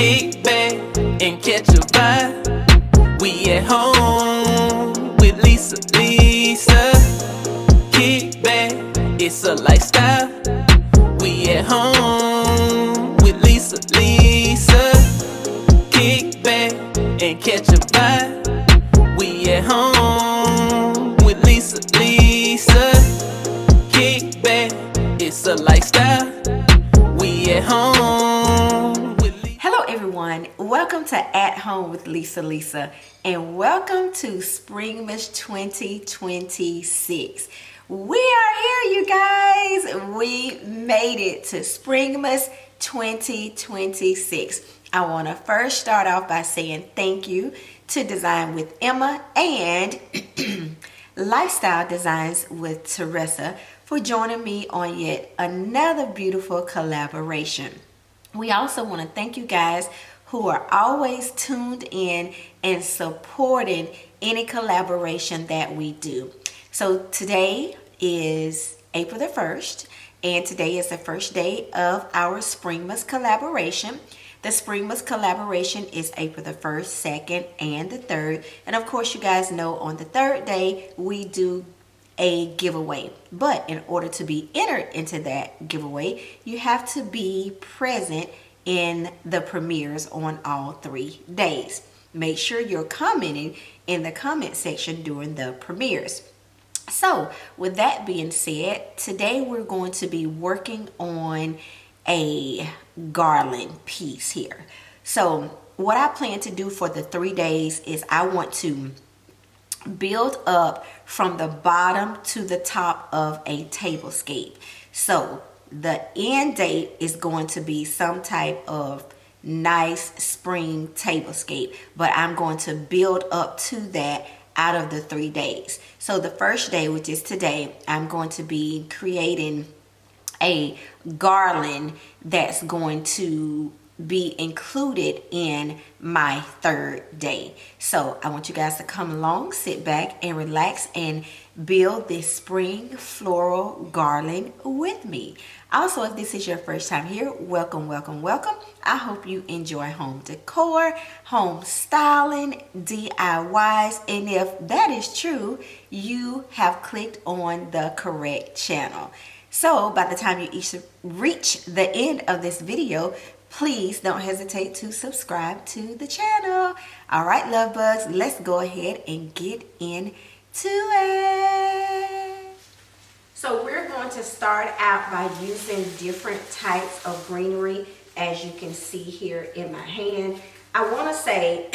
Kick back and catch a vibe. We at home with Lisa, Lisa. Kick back, it's a lifestyle. We at home with Lisa, Lisa. Kick back and catch a vibe. We at home with Lisa, Lisa. Kick back, it's a lifestyle. We at home with Lisa. Hello everyone, welcome to At Home with Lisa, and welcome to Springmas 2026. We are here, you guys. We made it to Springmas 2026. I want to first start off by saying thank you to Design with Emma and Lifestyle Designs with Teresa for joining me on yet another beautiful collaboration. We also want to thank you guys who are always tuned in and supporting any collaboration that we do. So today is April the 1st, and today is the first day of our Springmas collaboration. The Springmas collaboration is April the 1st, 2nd, and the 3rd. And of course, you guys know on the 3rd day, we do a giveaway. But in order to be entered into that giveaway, you have to be present in the premieres on all 3 days. Make sure you're commenting in the comment section during the premieres. So with that being said, today we're going to be working on a garland piece here. So what I plan to do for the 3 days is I want to build up from the bottom to the top of a tablescape. So the end date is going to be some type of nice spring tablescape, but I'm going to build up to that out of the 3 days. So the first day, which is today, I'm going to be creating a garland that's going to be included in my 3rd day. So I want you guys to come along, sit back and relax and build this spring floral garland with me. Also, if this is your first time here, welcome, welcome, welcome. I hope you enjoy home decor, home styling, DIYs, and if that is true, you have clicked on the correct channel. So by the time you reach the end of this video, please don't hesitate to subscribe to the channel. All right, love bugs, let's go ahead and get into it. So we're going to start out by using different types of greenery, as you can see here in my hand. I want to say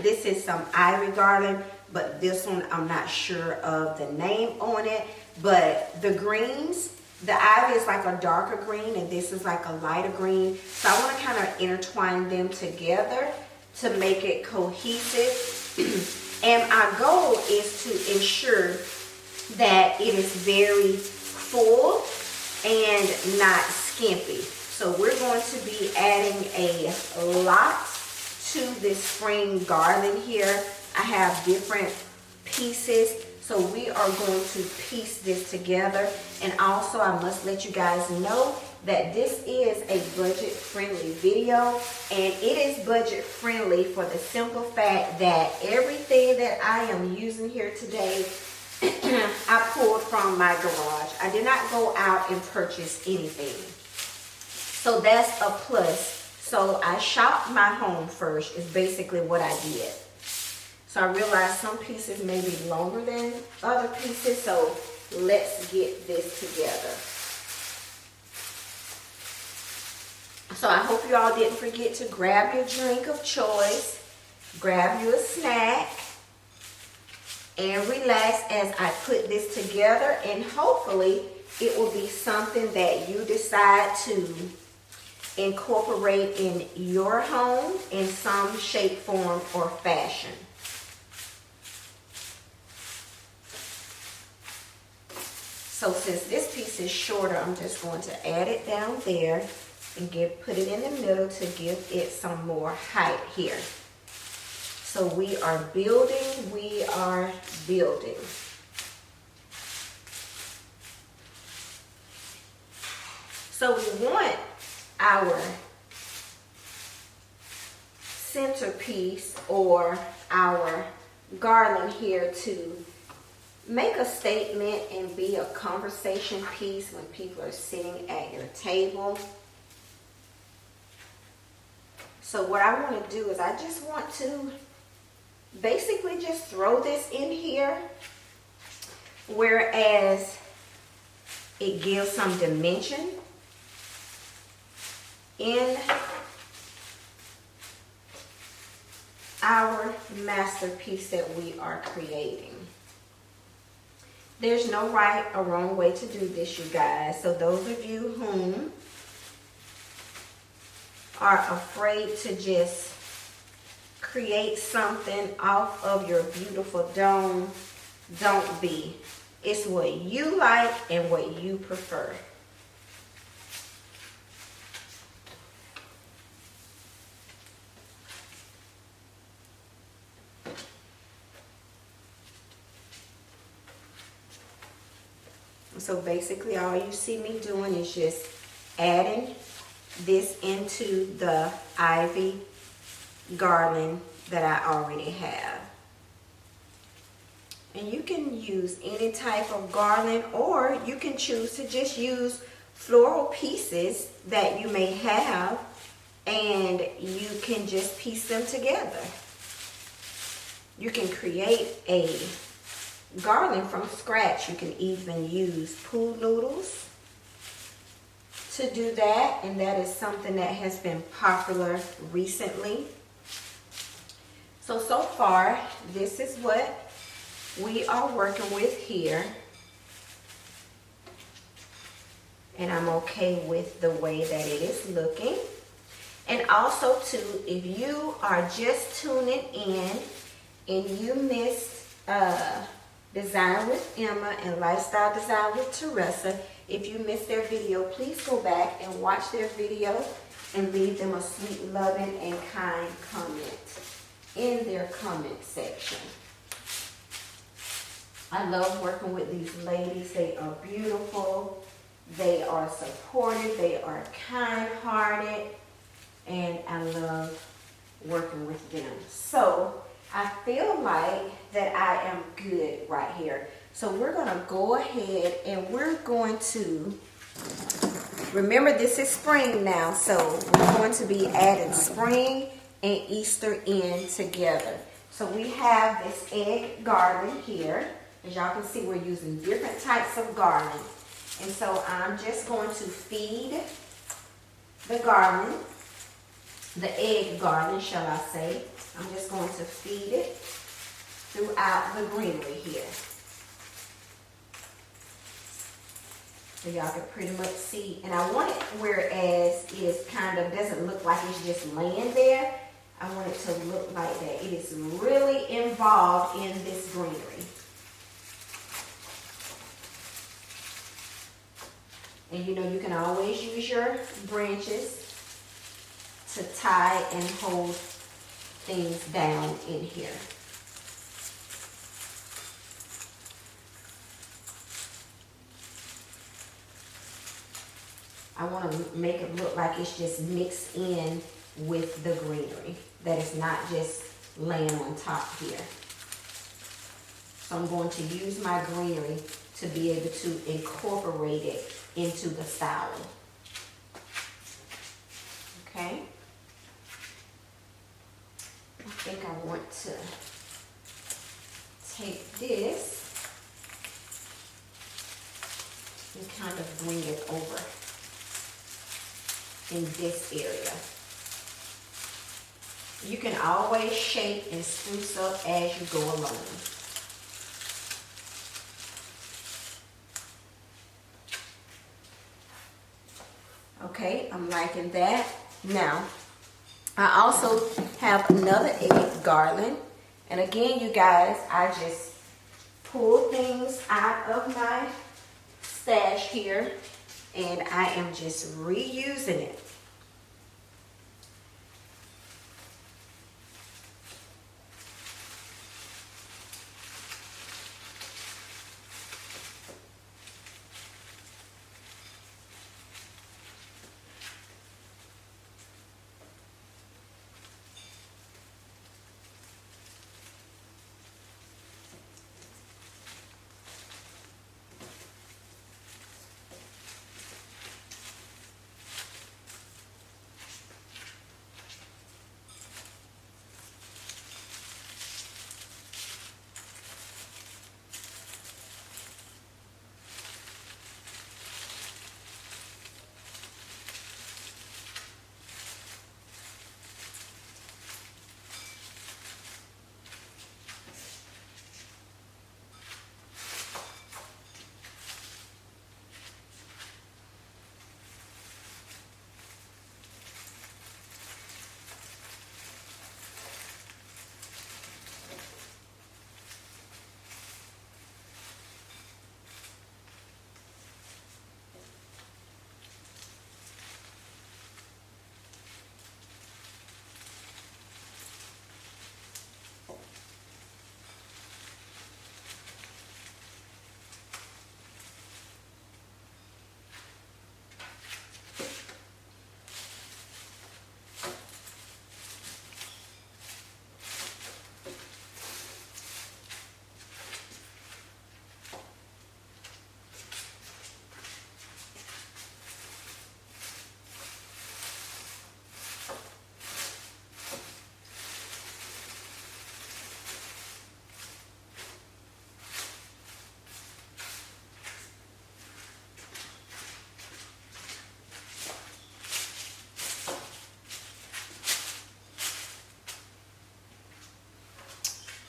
this is some ivy garland, but this one I'm not sure of the name on it. But the greens, the ivy is like a darker green and this is like a lighter green. So I want to kind of intertwine them together to make it cohesive. And our goal is to ensure that it is very full and not skimpy. So we're going to be adding a lot to this spring garland here. I have different pieces. So we are going to piece this together. And also I must let you guys know that this is a budget friendly video, and it is budget friendly for the simple fact that everything that I am using here today I pulled from my garage. I did not go out and purchase anything. So that's a plus. So I shopped my home first is basically what I did. So I realized some pieces may be longer than other pieces, so let's get this together. So I hope you all didn't forget to grab your drink of choice, grab you a snack, and relax as I put this together, and hopefully it will be something that you decide to incorporate in your home in some shape, form, or fashion. So since this piece is shorter, I'm just going to add it down there and put it in the middle to give it some more height here. So we are building, we are building. So we want our centerpiece or our garland here to make a statement and be a conversation piece when people are sitting at your table. So what I want to do is I just want to basically just throw this in here, whereas it gives some dimension in our masterpiece that we are creating. There's no right or wrong way to do this, you guys. So those of you whom are afraid to just create something off of your beautiful dome, don't be. It's what you like and what you prefer. So basically all you see me doing is just adding this into the ivy garland that I already have. And you can use any type of garland, or you can choose to just use floral pieces that you may have, and you can just piece them together. You can create a garland from scratch. You can even use pool noodles to do that, and that is something that has been popular recently. So far, this is what we are working with here. And I'm okay with the way that it is looking. And also too, if you are just tuning in and you missed Design with Emma and Lifestyle Design with Teresa, if you missed their video, please go back and watch their video and leave them a sweet, loving, and kind comment in their comment section. I love working with these ladies. They are beautiful. They are supportive. They are kind-hearted. And I love working with them. So I feel like that I am good right here. So we're going to go ahead and we're going to, remember this is spring now, so we're going to be adding spring and Easter in together. So we have this egg garland here. As y'all can see, we're using different types of garland. And so I'm just going to feed the garland, the egg garland, shall I say. I'm just going to feed it throughout the greenery here. So y'all can pretty much see. And I want it whereas it kind of doesn't look like it's just laying there. I want it to look like that it is really involved in this greenery. And you know, you can always use your branches to tie and hold things down in here. I want to make it look like it's just mixed in with the greenery, that it's not just laying on top here. So I'm going to use my greenery to be able to incorporate it into the styling. Okay. I think I want to take this and kind of bring it over in this area. You can always shape and spruce up as you go along. Okay, I'm liking that. Now, I also have another egg garland. And again, you guys, I just pull things out of my stash here and I am just reusing it.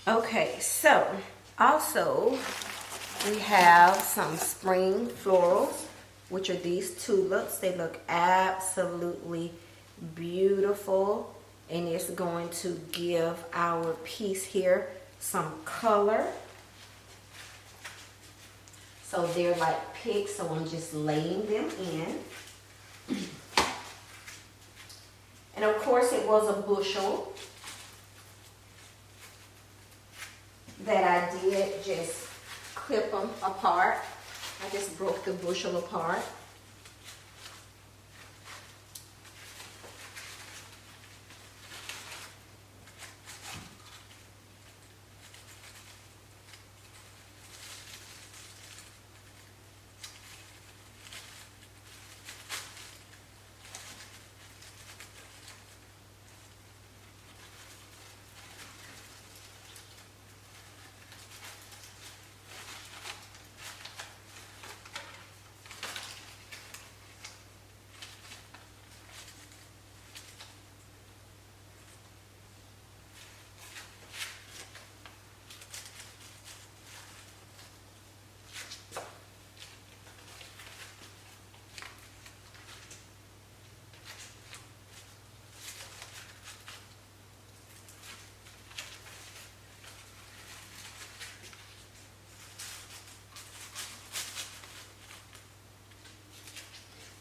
Okay, so also we have some spring florals, which are these tulips. They look absolutely beautiful, and it's going to give our piece here some color. So they're like picks, so I'm just laying them in. And of course it was a bushel that I did just clip them apart. I just broke the bushel apart.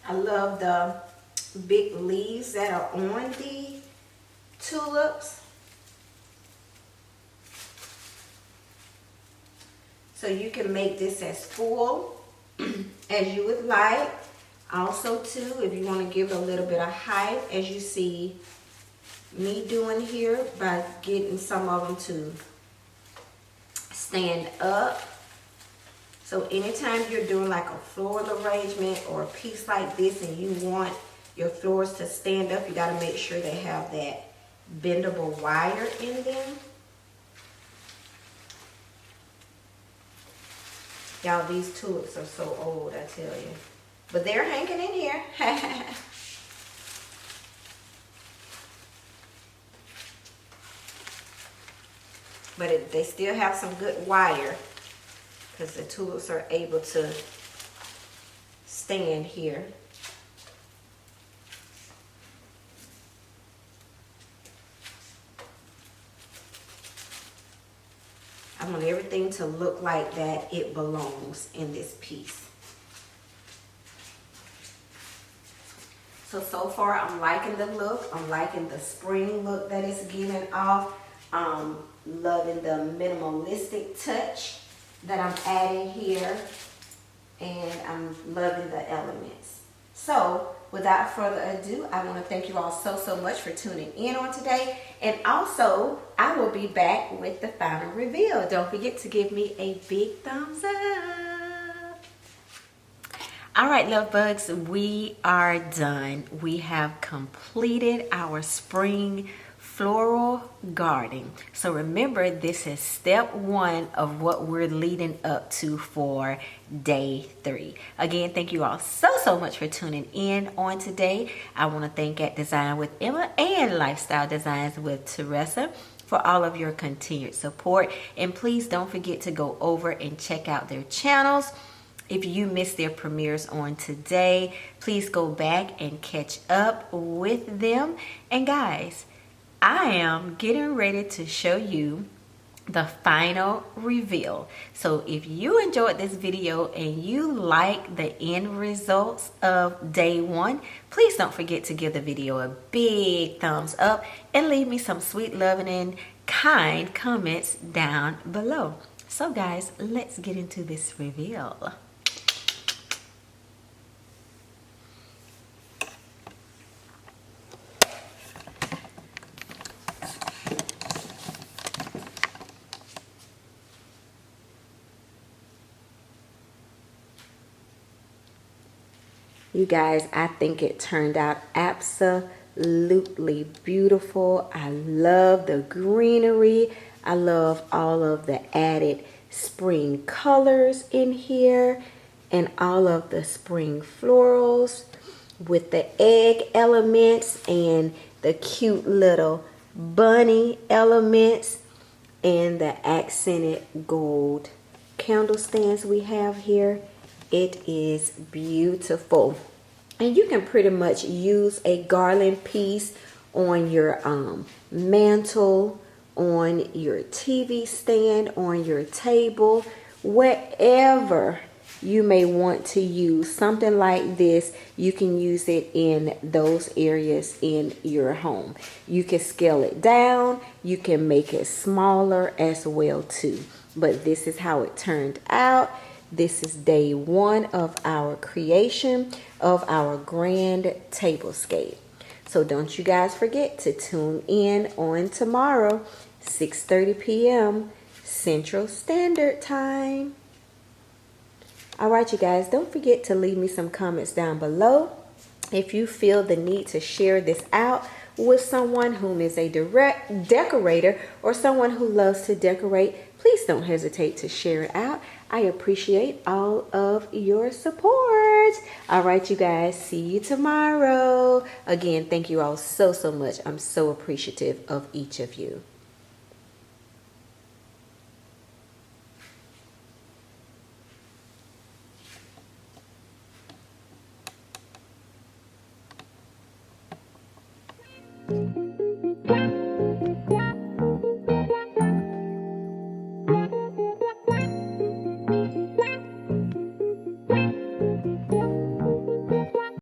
I love the big leaves that are on the tulips. So you can make this as full as you would like. Also too, if you want to give it a little bit of height, as you see me doing here, by getting some of them to stand up. So anytime you're doing like a floral arrangement or a piece like this and you want your flowers to stand up, you got to make sure they have that bendable wire in them. Y'all, these tulips are so old, I tell you. But they're hanging in here. But they still have some good wire, because the tulips are able to stand here. I want everything to look like that it belongs in this piece. So far I'm liking the look. I'm liking the spring look that it's giving off. Loving the minimalistic touch that I'm adding here, and I'm loving the elements. So without further ado, I want to thank you all so much for tuning in on today, and also I will be back with the final reveal. Don't forget to give me a big thumbs up. All right, love bugs, we are done. We have completed our spring floral garden. So remember, this is step 1 of what we're leading up to for day 3. Again, thank you all so much for tuning in on today. I want to thank at Design with Emma and Lifestyle Designs with Teresa for all of your continued support. And please don't forget to go over and check out their channels. If you missed their premieres on today, please go back and catch up with them. And guys, I am getting ready to show you the final reveal. So if you enjoyed this video and you like the end results of day 1, please don't forget to give the video a big thumbs up and leave me some sweet, loving, and kind comments down below. So guys, let's get into this reveal. You guys, I think it turned out absolutely beautiful. I love the greenery. I love all of the added spring colors in here and all of the spring florals with the egg elements and the cute little bunny elements. and the accented gold candle stands we have here. It is beautiful. And you can pretty much use a garland piece on your mantle, on your TV stand, on your table, wherever you may want to use something like this. You can use it in those areas in your home. You can scale it down, you can make it smaller as well too. But this is how it turned out. This is day 1 of our creation of our grand tablescape. So don't you guys forget to tune in on tomorrow, 6:30 p.m. Central Standard Time. All right, you guys, don't forget to leave me some comments down below. If you feel the need to share this out with someone whom is a direct decorator or someone who loves to decorate, please don't hesitate to share it out. I appreciate all of your support. All right, you guys, see you tomorrow. Again, thank you all so much. I'm so appreciative of each of you.